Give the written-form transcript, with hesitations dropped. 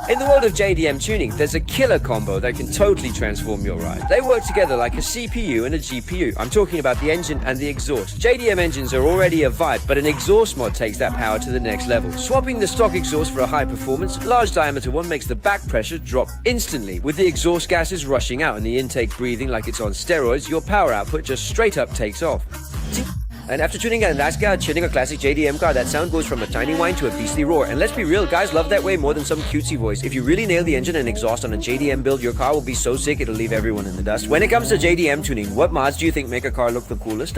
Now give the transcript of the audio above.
In the world of JDM tuning, there's a killer combo that can totally transform your ride. They work together like a CPU and a GPU. I'm talking about the engine and the exhaust. JDM engines are already a vibe, but an exhaust mod takes that power to the next level. Swapping the stock exhaust for a high performance, large diameter one makes the back pressure drop instantly. With the exhaust gases rushing out and the intake breathing like it's on steroids, your power output just straight up takes off. And after tuning an Alaska, tuning a classic JDM car, that sound goes from a tiny whine to a beastly roar. And let's be real, guys love that way more than some cutesy voice. If you really nail the engine and exhaust on a JDM build, your car will be so sick it'll leave everyone in the dust. When it comes to JDM tuning, what mods do you think make a car look the coolest?